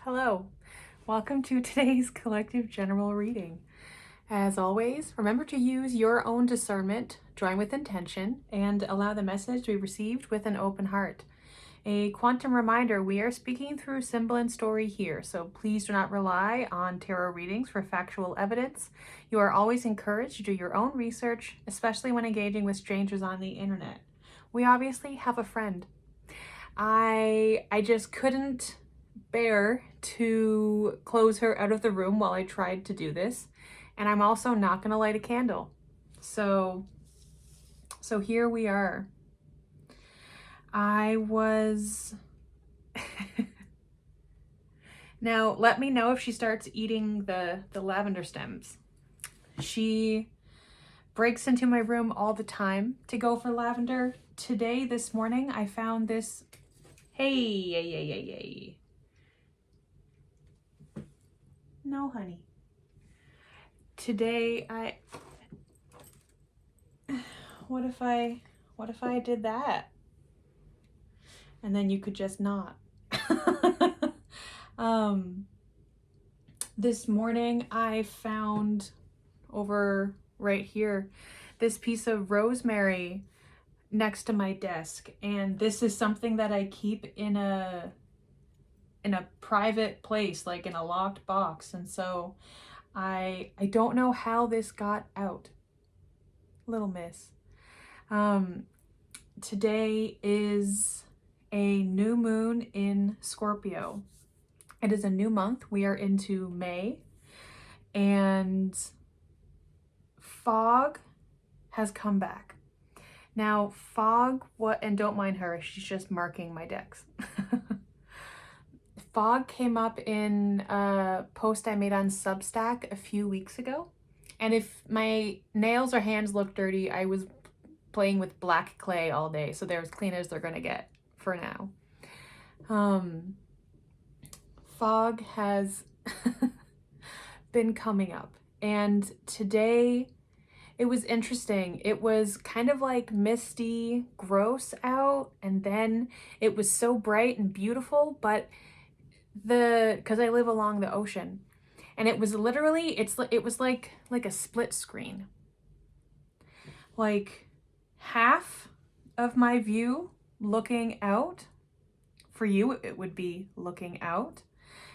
Hello, welcome to today's collective general reading. As always, remember to use your own discernment, drawing with intention, and allow the message to be received with an open heart. A quantum reminder, we are speaking through symbol and story here, so please do not rely on tarot readings for factual evidence. You are always encouraged to do your own research, especially when engaging with strangers on the internet. We obviously have a friend. I just couldn't bear to close her out of the room while I tried to do this, and I'm also not going to light a candle. So here we are. I was Now let me know if she starts eating the lavender stems. She breaks into my room all the time to go for lavender. Today, this morning, I found this. Hey. No, honey. Today, what if I did that? And then you could just not. This morning I found over right here this piece of rosemary next to my desk, and this is something that I keep in a private place, like in a locked box, and so I don't know how this got out. Little miss. Today is a new moon in Scorpio. It is a new month. We are into May, and fog has come back. Now, fog, and don't mind her, she's just marking my decks. Fog came up in a post I made on Substack a few weeks ago. And if my nails or hands look dirty, I was playing with black clay all day, so they're as clean as they're gonna get for now. Fog has been coming up, and today it was interesting. It was kind of like misty, gross out, and then it was so bright and beautiful, but because I live along the ocean, and it was literally, it was like a split screen. Like half of my view looking out, for you it would be looking out.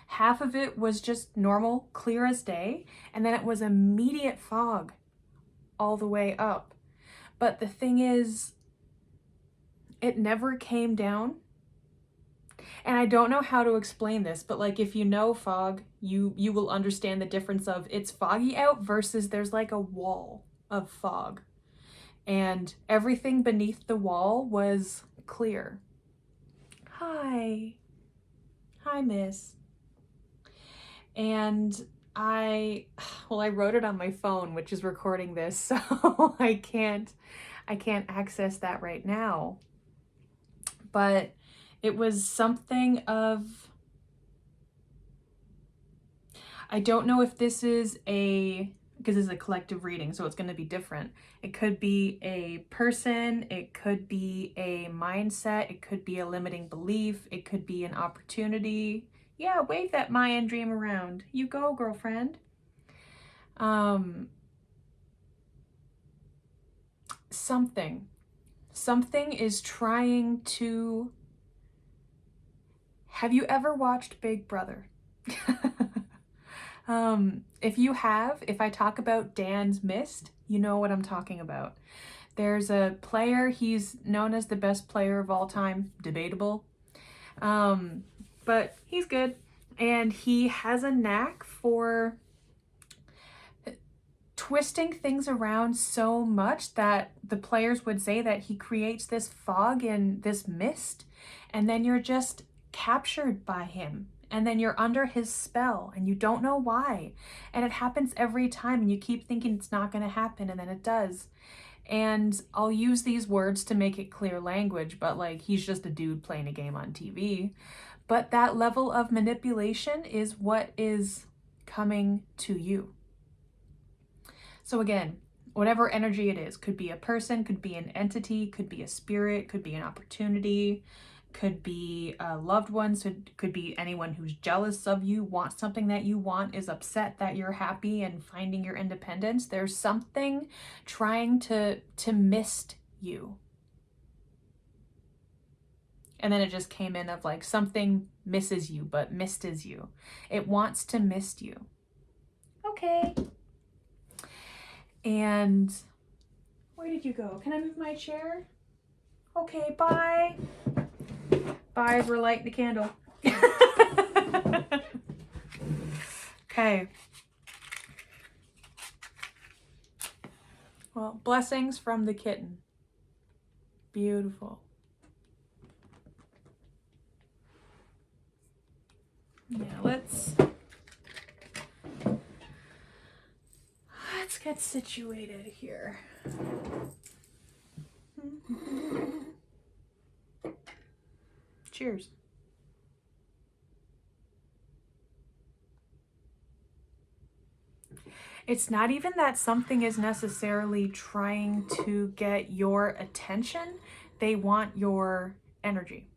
Half of it was just normal, clear as day, and then it was immediate fog all the way up. But the thing is, it never came down. And I don't know how to explain this, but like if you know fog, you will understand the difference of it's foggy out versus there's like a wall of fog. And everything beneath the wall was clear. Hi, miss. And I wrote it on my phone, which is recording this, so I can't access that right now. But it was something of, I don't know if this is because it's a collective reading, so it's going to be different. It could be a person, it could be a mindset, it could be a limiting belief, it could be an opportunity. Yeah, wave that Mayan dream around. You go, girlfriend. Something is trying to... Have you ever watched Big Brother? If you have, if I talk about Dan's Mist, you know what I'm talking about. There's a player, he's known as the best player of all time, debatable. But he's good, and he has a knack for twisting things around so much that the players would say that he creates this fog and this mist, and then you're just captured by him, and then you're under his spell and you don't know why, and it happens every time, and you keep thinking it's not going to happen, and then it does. And I'll use these words to make it clear language, but like, he's just a dude playing a game on TV. But that level of manipulation is what is coming to you. So again, whatever energy it is, could be a person, could be an entity, could be a spirit, could be an opportunity, could be loved ones, could be anyone who's jealous of you, wants something that you want, is upset that you're happy and finding your independence. There's something trying to mist you. And then it just came in of like something misses you, but misses you. It wants to mist you. Okay. And where did you go? Can I move my chair? Okay, bye. Bye as we're lighting the candle. Okay. Well, blessings from the kitten. Beautiful. Yeah, let's get situated here. Cheers. It's not even that something is necessarily trying to get your attention. They want your energy.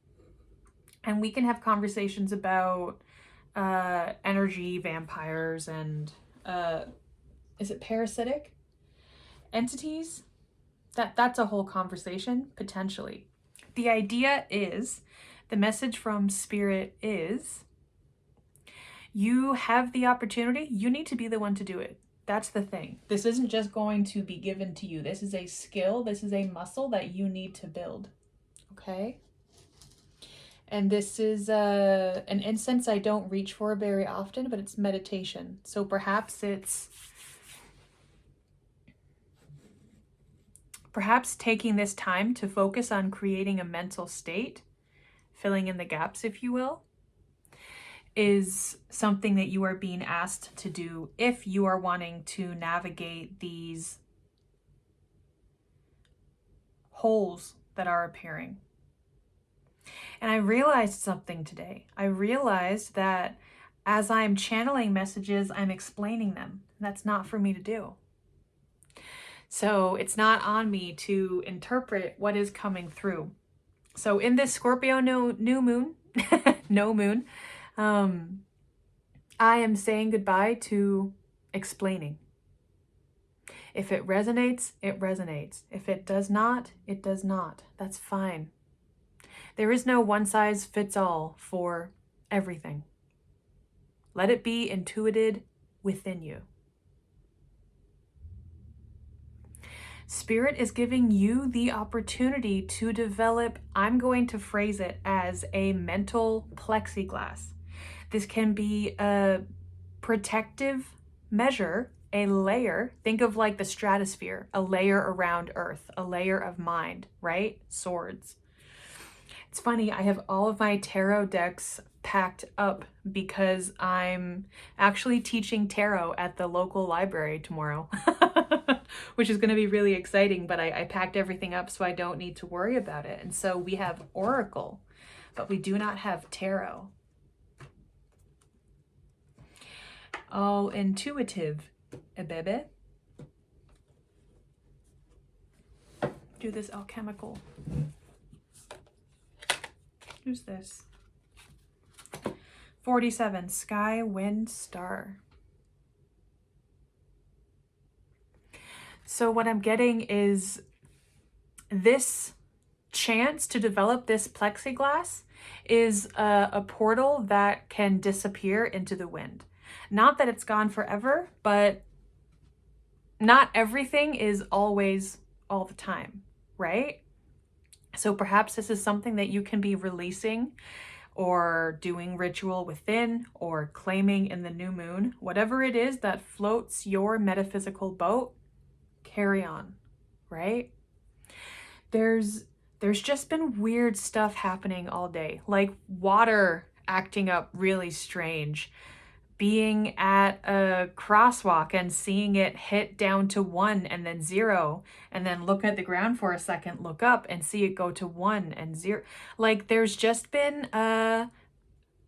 And we can have conversations about energy vampires and is it parasitic entities? That's a whole conversation, potentially. The idea is, the message from Spirit is, you have the opportunity, you need to be the one to do it. That's the thing. This isn't just going to be given to you. This is a skill, this is a muscle that you need to build. Okay? And this is an incense I don't reach for very often, but it's meditation. So perhaps it's taking this time to focus on creating a mental state, filling in the gaps, if you will, is something that you are being asked to do if you are wanting to navigate these holes that are appearing. And I realized something today. I realized that as I'm channeling messages, I'm explaining them. That's not for me to do. So it's not on me to interpret what is coming through. So in this Scorpio new moon, no moon, I am saying goodbye to explaining. If it resonates, it resonates. If it does not, it does not. That's fine. There is no one size fits all for everything. Let it be intuited within you. Spirit is giving you the opportunity to develop, I'm going to phrase it as a mental plexiglass. This can be a protective measure, a layer. Think of like the stratosphere, a layer around Earth, a layer of mind, right? Swords. It's funny, I have all of my tarot decks packed up because I'm actually teaching tarot at the local library tomorrow, which is going to be really exciting, but I packed everything up so I don't need to worry about it. And so we have Oracle, but we do not have tarot. All intuitive, bebe. Do this alchemical. Who's this? 47, Sky, Wind, Star. So what I'm getting is this chance to develop this plexiglass is a portal that can disappear into the wind. Not that it's gone forever, but not everything is always all the time, right? So perhaps this is something that you can be releasing or doing ritual within or claiming in the new moon. Whatever it is that floats your metaphysical boat, carry on, right? There's just been weird stuff happening all day, like water acting up really strange, being at a crosswalk and seeing it hit down to 1 and then 0, and then look at the ground for a second, look up and see it go to 1 and 0. Like there's just been a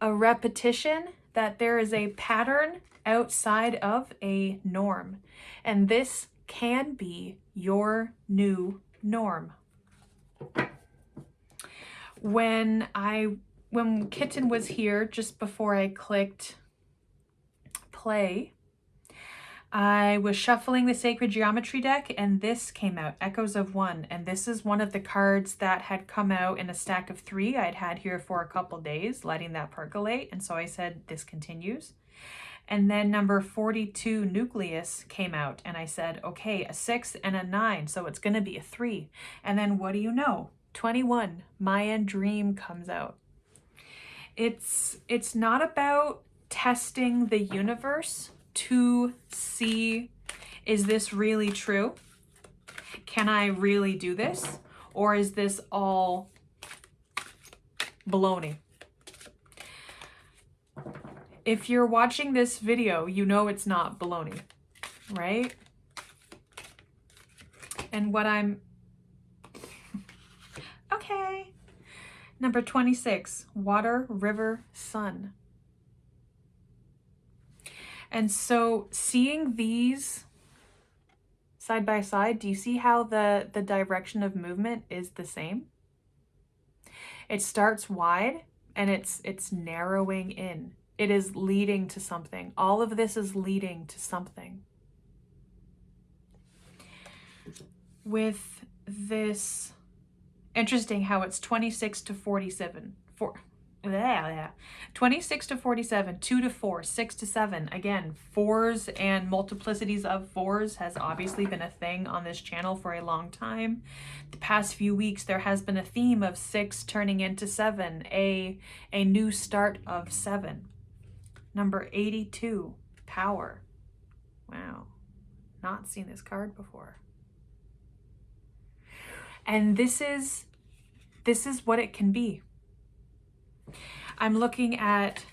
repetition that there is a pattern outside of a norm. And this can be your new norm. When Kitten was here, just before I clicked play, I was shuffling the Sacred Geometry deck, and this came out, Echoes of One. And this is one of the cards that had come out in a stack of 3 I'd had here for a couple days, letting that percolate. And so I said, this continues. And then number 42, Nucleus, came out. And I said, okay, a 6 and a 9. So it's going to be a 3. And then what do you know? 21, Mayan Dream comes out. It's not about testing the universe to see, is this really true? Can I really do this? Or is this all baloney? If you're watching this video, you know it's not baloney, right? And what I'm... Okay. Number 26, Water, River, Sun. And so seeing these side by side, do you see how the direction of movement is the same? It starts wide and it's narrowing in. It is leading to something. All of this is leading to something. With this, interesting how it's 26 to 47. 26 to 47, 2 to 4, 6 to 7. Again, 4s and multiplicities of 4s has obviously been a thing on this channel for a long time. The past few weeks, there has been a theme of 6 turning into 7, a new start of 7. Number 82, Power. Wow, not seen this card before. And this is what it can be. I'm looking at,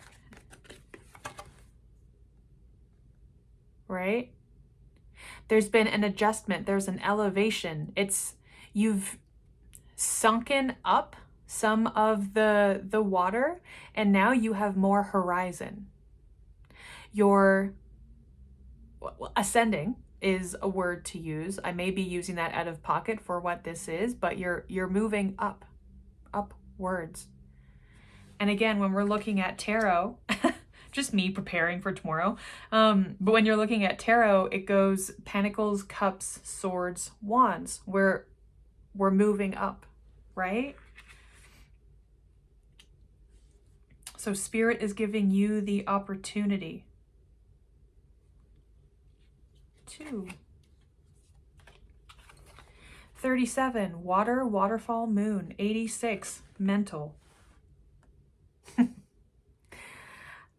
right? There's been an adjustment. There's an elevation. You've sunken up some of the water, and now you have more horizon. You're ascending is a word to use. I may be using that out of pocket for what this is, but you're moving upwards. And again, when we're looking at tarot, just me preparing for tomorrow, but when you're looking at tarot, it goes Pentacles, Cups, Swords, Wands. We're moving up, right? So Spirit is giving you the opportunity to 37, Water, Waterfall, Moon. 86, Mental.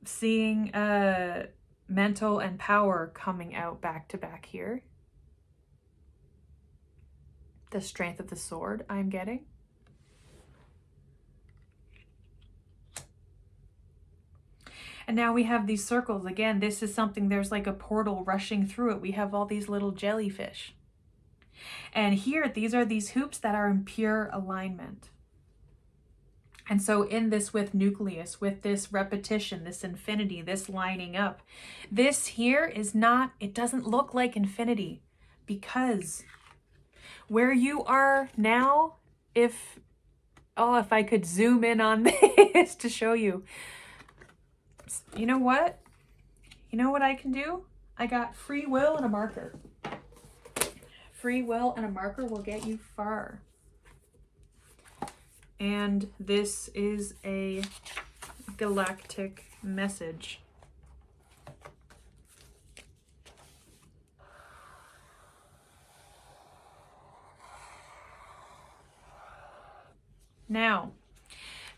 Seeing Mental and Power coming out back to back here. The Strength of the Sword I'm getting. And now we have these circles. Again, this is something, there's like a portal rushing through it. We have all these little jellyfish. And here, these are these hoops that are in pure alignment. And so in this with Nucleus, with this repetition, this infinity, this lining up, this here is not, it doesn't look like infinity, because where you are now, if I could zoom in on this to show you, you know what? You know what I can do? I got free will and a marker. Free will and a marker will get you far. And this is a galactic message. Now,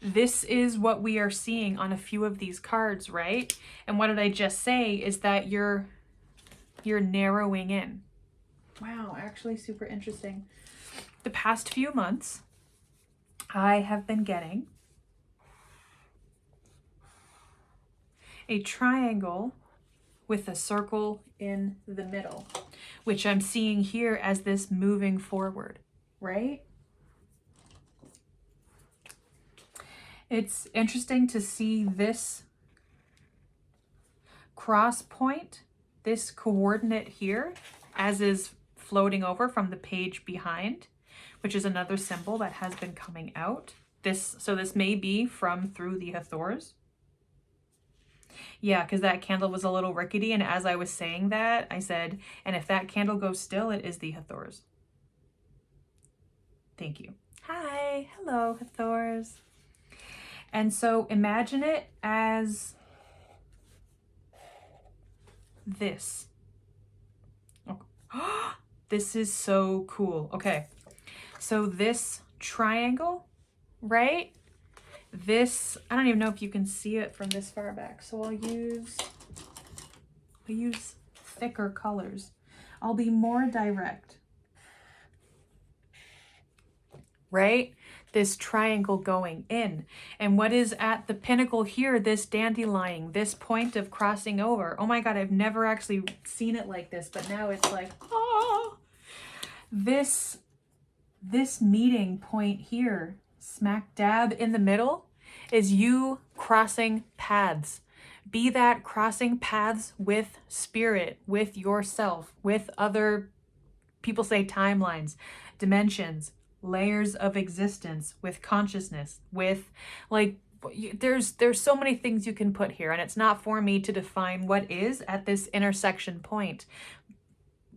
this is what we are seeing on a few of these cards, right? And what did I just say is that you're narrowing in. Wow, actually super interesting. The past few months, I have been getting a triangle with a circle in the middle, which I'm seeing here as this moving forward, right? It's interesting to see this cross point, this coordinate here, as is floating over from the page behind, which is another symbol that has been coming out. So this may be from through the Hathors. Yeah, because that candle was a little rickety, and as I was saying that, I said, and if that candle goes still, it is the Hathors. Thank you. Hi, hello, Hathors. And so imagine it as this. Oh, this is so cool. Okay, so this triangle, right? This, I don't even know if you can see it from this far back, so I'll use thicker colors. I'll be more direct. Right? This triangle going in. And what is at the pinnacle here, this dandelion, this point of crossing over. Oh my God, I've never actually seen it like this, but now it's like, oh, this meeting point here, smack dab in the middle, is you crossing paths. Be that crossing paths with spirit, with yourself, with other, people say timelines, dimensions, layers of existence, with consciousness, with like, there's so many things you can put here, and it's not for me to define what is at this intersection point.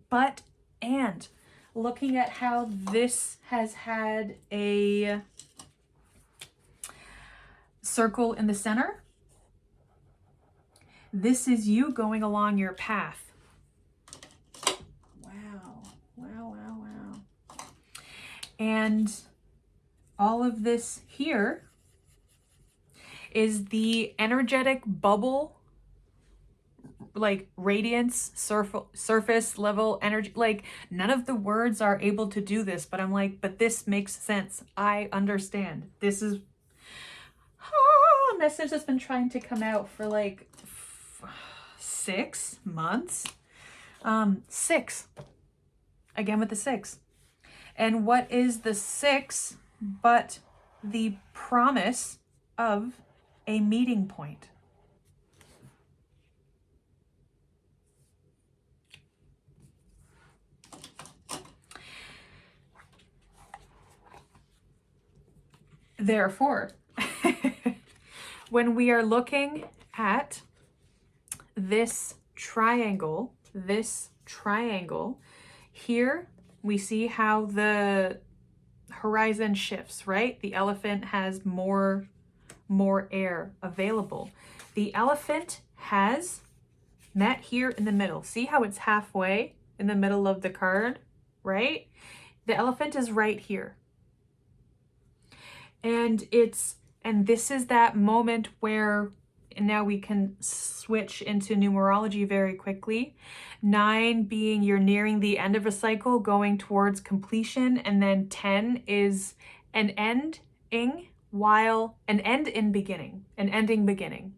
But, and looking at how this has had a circle in the center, this is you going along your path. Wow, wow, wow, wow. And all of this here is the energetic bubble, like radiance, surface level energy. Like none of the words are able to do this, but I'm like, but this makes sense. I understand. This is a message that's been trying to come out for like 6 months. 6. Again with the 6. And what is the 6 but the promise of a meeting point? Therefore, when we are looking at this triangle, here we see how the horizon shifts, right? The elephant has more air available. The elephant has met here in the middle. See how it's halfway in the middle of the card, right? The elephant is right here. And this is that moment where, and now we can switch into numerology very quickly. 9 being you're nearing the end of a cycle, going towards completion, and then 10 is an ending beginning, an ending beginning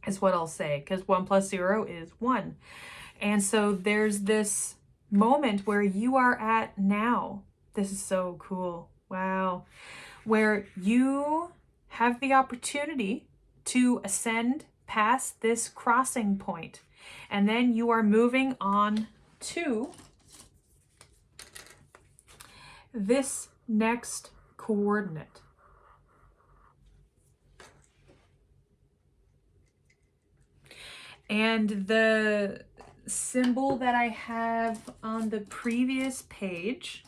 is what I'll say, because 1 + 0 is 1. And so there's this moment where you are at now. This is so cool. Wow. Where you have the opportunity to ascend past this crossing point. And then you are moving on to this next coordinate. And the symbol that I have on the previous page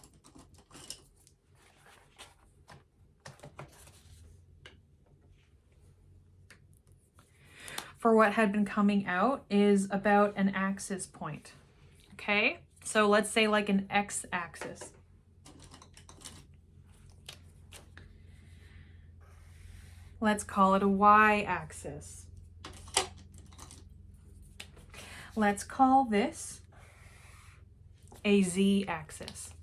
for what had been coming out is about an axis point. Okay, so let's say like an x-axis. Let's call it a y-axis. Let's call this a z-axis.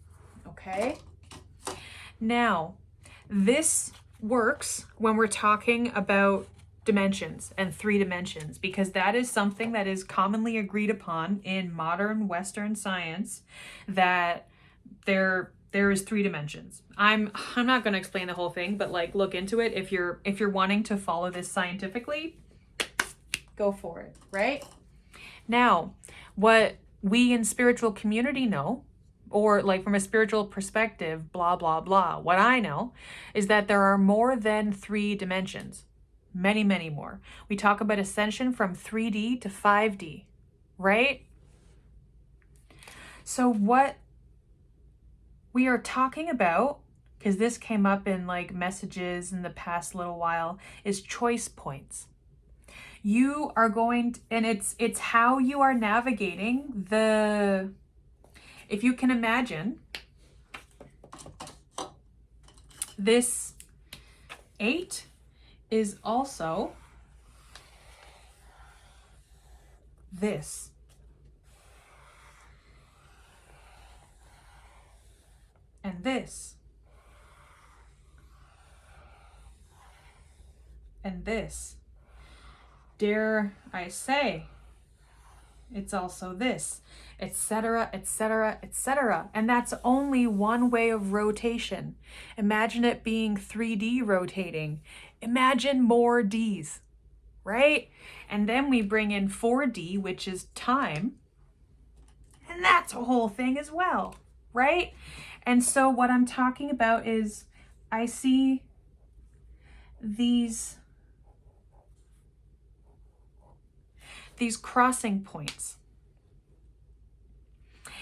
Okay, now this works when we're talking about dimensions and 3 dimensions, because that is something that is commonly agreed upon in modern Western science, that there is 3 dimensions. I'm not going to explain the whole thing, but like look into it if you're wanting to follow this scientifically. Go for it, right? Now, what we in spiritual community know, or like from a spiritual perspective, blah, blah, blah. What I know is that there are more than 3 dimensions, many, many more. We talk about ascension from 3D to 5D, right? So what we are talking about, because this came up in like messages in the past little while, is choice points. You are going to, and it's how you are navigating the, if you can imagine, this 8 is also this. And this. And this. Dare I say, it's also this, etc., etc., etc. And that's only one way of rotation. Imagine it being 3D rotating. Imagine more Ds, right? And then we bring in 4D, which is time. And that's a whole thing as well, right? And so what I'm talking about is I see these crossing points.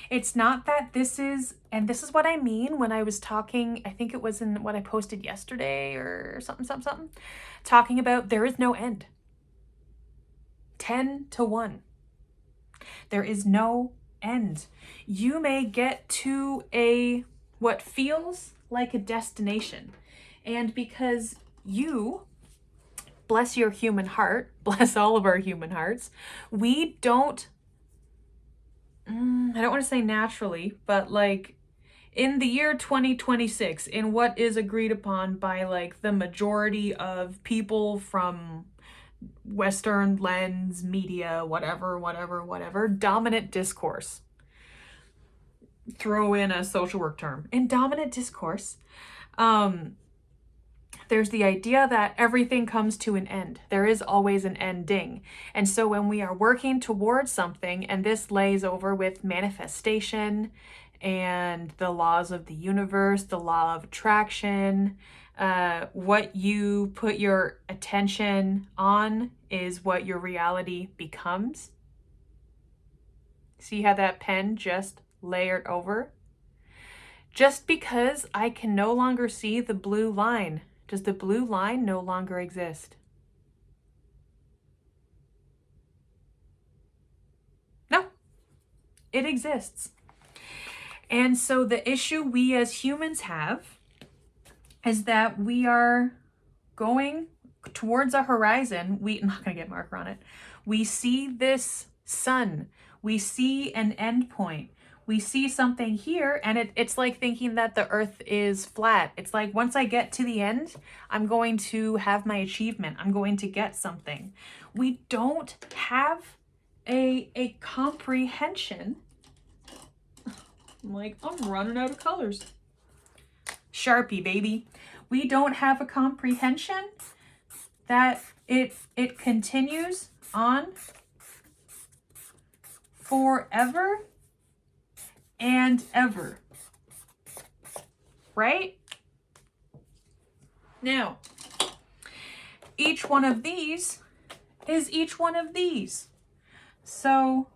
It's not that this is, and this is what I mean when I was talking, I think it was in what I posted yesterday or something, talking about there is no end. 10 to 1. There is no end. You may get to what feels like a destination. And because you, bless your human heart, bless all of our human hearts, we don't, I don't want to say naturally, but like in the year 2026, in what is agreed upon by like the majority of people from Western lens, media, whatever, dominant discourse. Throw in a social work term. In dominant discourse, there's the idea that everything comes to an end. There is always an ending. And so when we are working towards something, and this lays over with manifestation and the laws of the universe, the law of attraction, what you put your attention on is what your reality becomes. See how that pen just layered over? Just because I can no longer see the blue line, does the blue line no longer exist? No, it exists. And so the issue we as humans have is that we are going towards a horizon. I'm not going to get marker on it. We see this sun. We see an end point. We see something here, and it's like thinking that the earth is flat. It's like once I get to the end, I'm going to have my achievement. I'm going to get something. We don't have a comprehension. I'm like, I'm running out of colors. Sharpie, baby. We don't have a comprehension that it continues on forever and ever. Right? Now, each one of these is each one of these. So,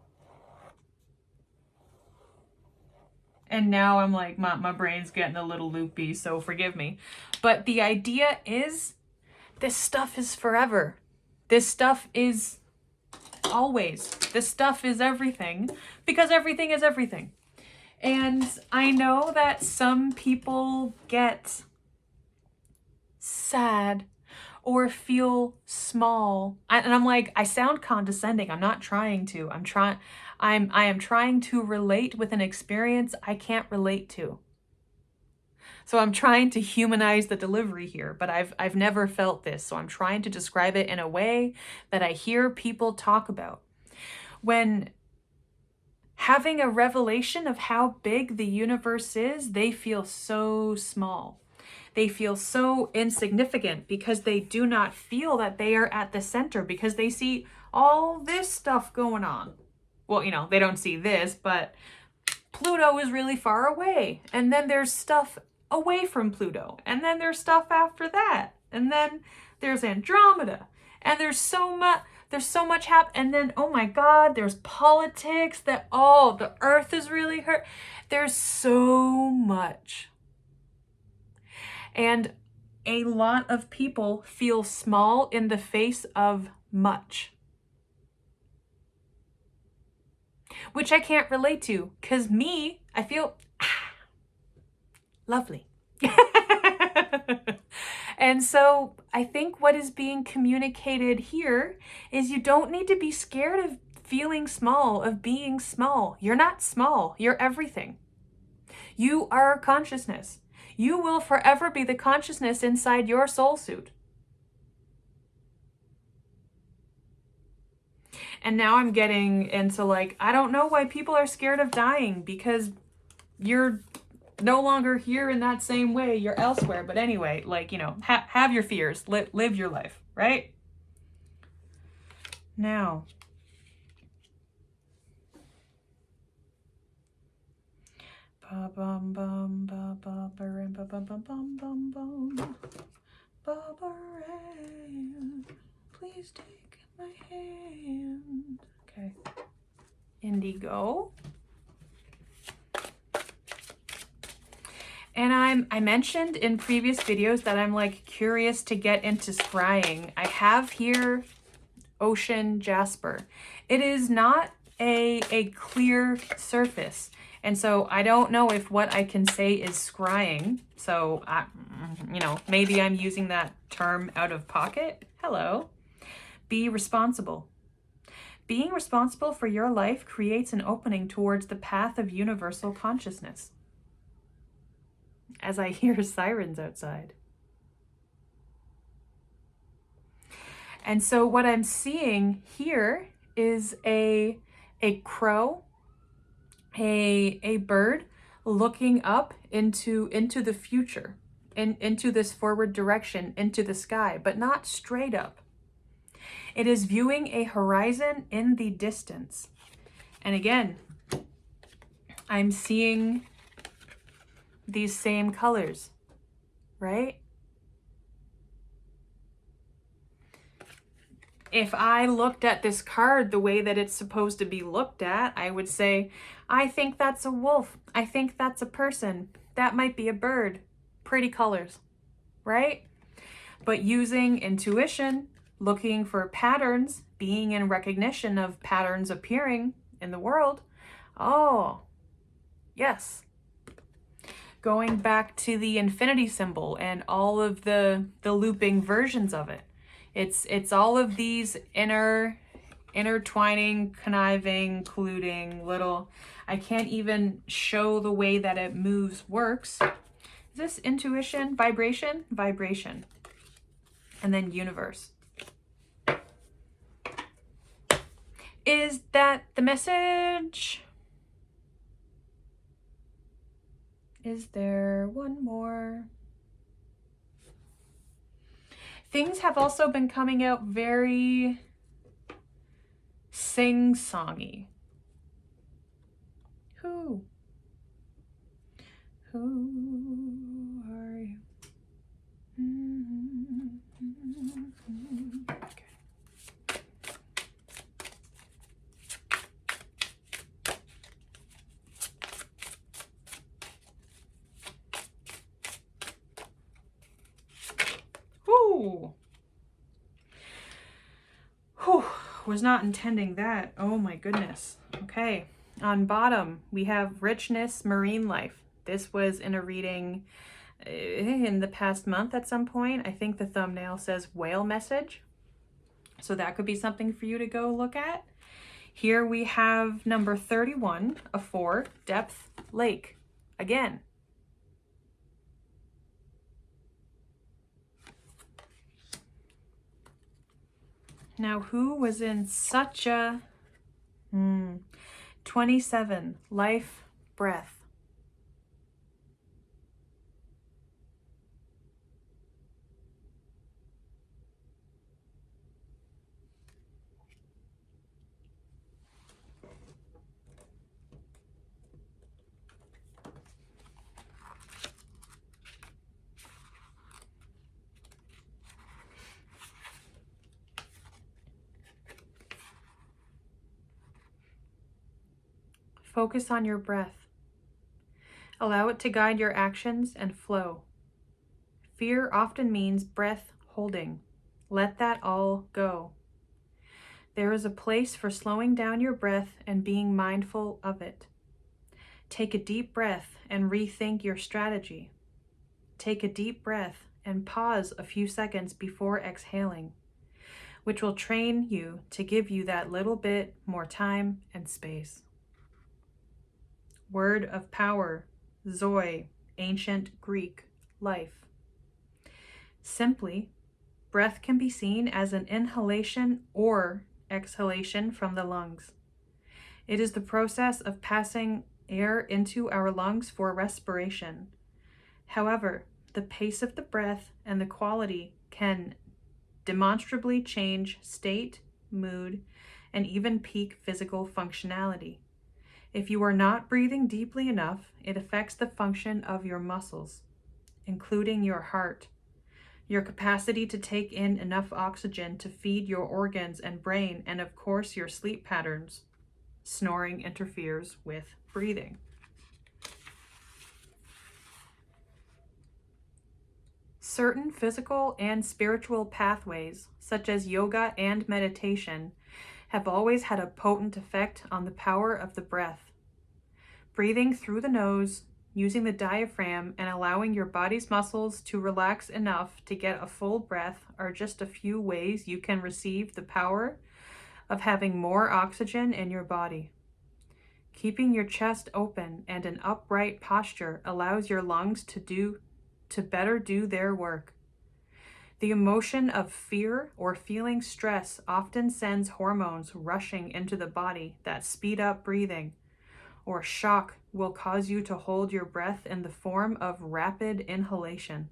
and now I'm like, my brain's getting a little loopy, so forgive me. But the idea is, this stuff is forever. This stuff is always. This stuff is everything, because everything is everything. And I know that some people get sad or feel small. And I'm like, I sound condescending. I'm not trying to. I am trying to relate with an experience I can't relate to. So I'm trying to humanize the delivery here, but I've never felt this. So I'm trying to describe it in a way that I hear people talk about. When having a revelation of how big the universe is, they feel so small. They feel so insignificant because they do not feel that they are at the center, because they see all this stuff going on. Well, they don't see this, but Pluto is really far away. And then there's stuff away from Pluto. And then there's stuff after that. And then there's Andromeda. And there's so much and then, oh my God, there's politics that, oh, the earth is really hurt. There's so much. And a lot of people feel small in the face of much. Which I can't relate to, because me, I feel lovely. And so I think what is being communicated here is you don't need to be scared of feeling small, of being small. You're not small. You're everything. You are consciousness. You will forever be the consciousness inside your soul suit. And now I'm getting into like, I don't know why people are scared of dying, because you're no longer here in that same way. You're elsewhere. But anyway, like, you know, have your fears, live your life, right? Now, ba bum bum ba ba ba ram ba bum bum bum bum bum ba ba ram. Please take my hand. Okay. Indigo. And I mentioned in previous videos that I'm like curious to get into scrying. I have here ocean jasper. It is not a clear surface. And so I don't know if what I can say is scrying. So, you know, maybe I'm using that term out of pocket. Hello. Be responsible. Being responsible for your life creates an opening towards the path of universal consciousness. As I hear sirens outside. And so what I'm seeing here is a crow, a bird looking up into the future, into this forward direction, into the sky, but not straight up. It is viewing a horizon in the distance. And again, I'm seeing these same colors, right? If I looked at this card the way that it's supposed to be looked at, I would say, I think that's a wolf. I think that's a person. That might be a bird. Pretty colors, right? But using intuition, looking for patterns, being in recognition of patterns appearing in the world. Oh, yes. Going back to the infinity symbol and all of the looping versions of it. It's all of these intertwining, conniving, colluding little, I can't even show the way that it moves works. Is this intuition, vibration? Vibration. And then universe. Is that the message? Is there one more? Things have also been coming out very sing-songy. Who are you? Okay. Whew. Whew. Was not intending that. Oh my goodness. Okay. On bottom, we have richness, marine life. This was in a reading in the past month at some point. I think the thumbnail says whale message. So that could be something for you to go look at. Here we have number 31, a 4, depth, lake. Again. Now, who was in such a 27, life, breath. Focus on your breath. Allow it to guide your actions and flow. Fear often means breath holding. Let that all go. There is a place for slowing down your breath and being mindful of it. Take a deep breath and rethink your strategy. Take a deep breath and pause a few seconds before exhaling, which will train you to give you that little bit more time and space. Word of power, Zoe, ancient Greek, life. Simply, breath can be seen as an inhalation or exhalation from the lungs. It is the process of passing air into our lungs for respiration. However, the pace of the breath and the quality can demonstrably change state, mood, and even peak physical functionality. If you are not breathing deeply enough, it affects the function of your muscles, including your heart, your capacity to take in enough oxygen to feed your organs and brain, and of course your sleep patterns. Snoring interferes with breathing. Certain physical and spiritual pathways, such as yoga and meditation, have always had a potent effect on the power of the breath. Breathing through the nose, using the diaphragm, and allowing your body's muscles to relax enough to get a full breath are just a few ways you can receive the power of having more oxygen in your body. Keeping your chest open and an upright posture allows your lungs to better do their work. The emotion of fear or feeling stress often sends hormones rushing into the body that speed up breathing, or shock will cause you to hold your breath in the form of rapid inhalation.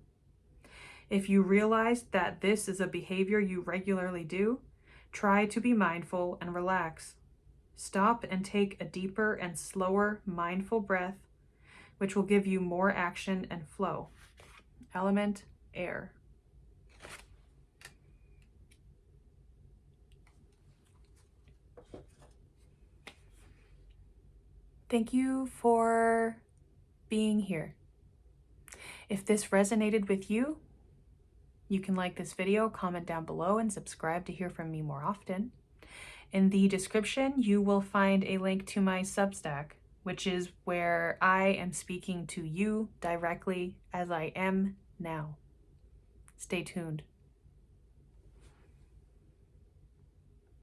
If you realize that this is a behavior you regularly do, try to be mindful and relax. Stop and take a deeper and slower mindful breath, which will give you more action and flow. Element, air. Thank you for being here. If this resonated with you, you can like this video, comment down below, and subscribe to hear from me more often. In the description, you will find a link to my Substack, which is where I am speaking to you directly as I am now. Stay tuned.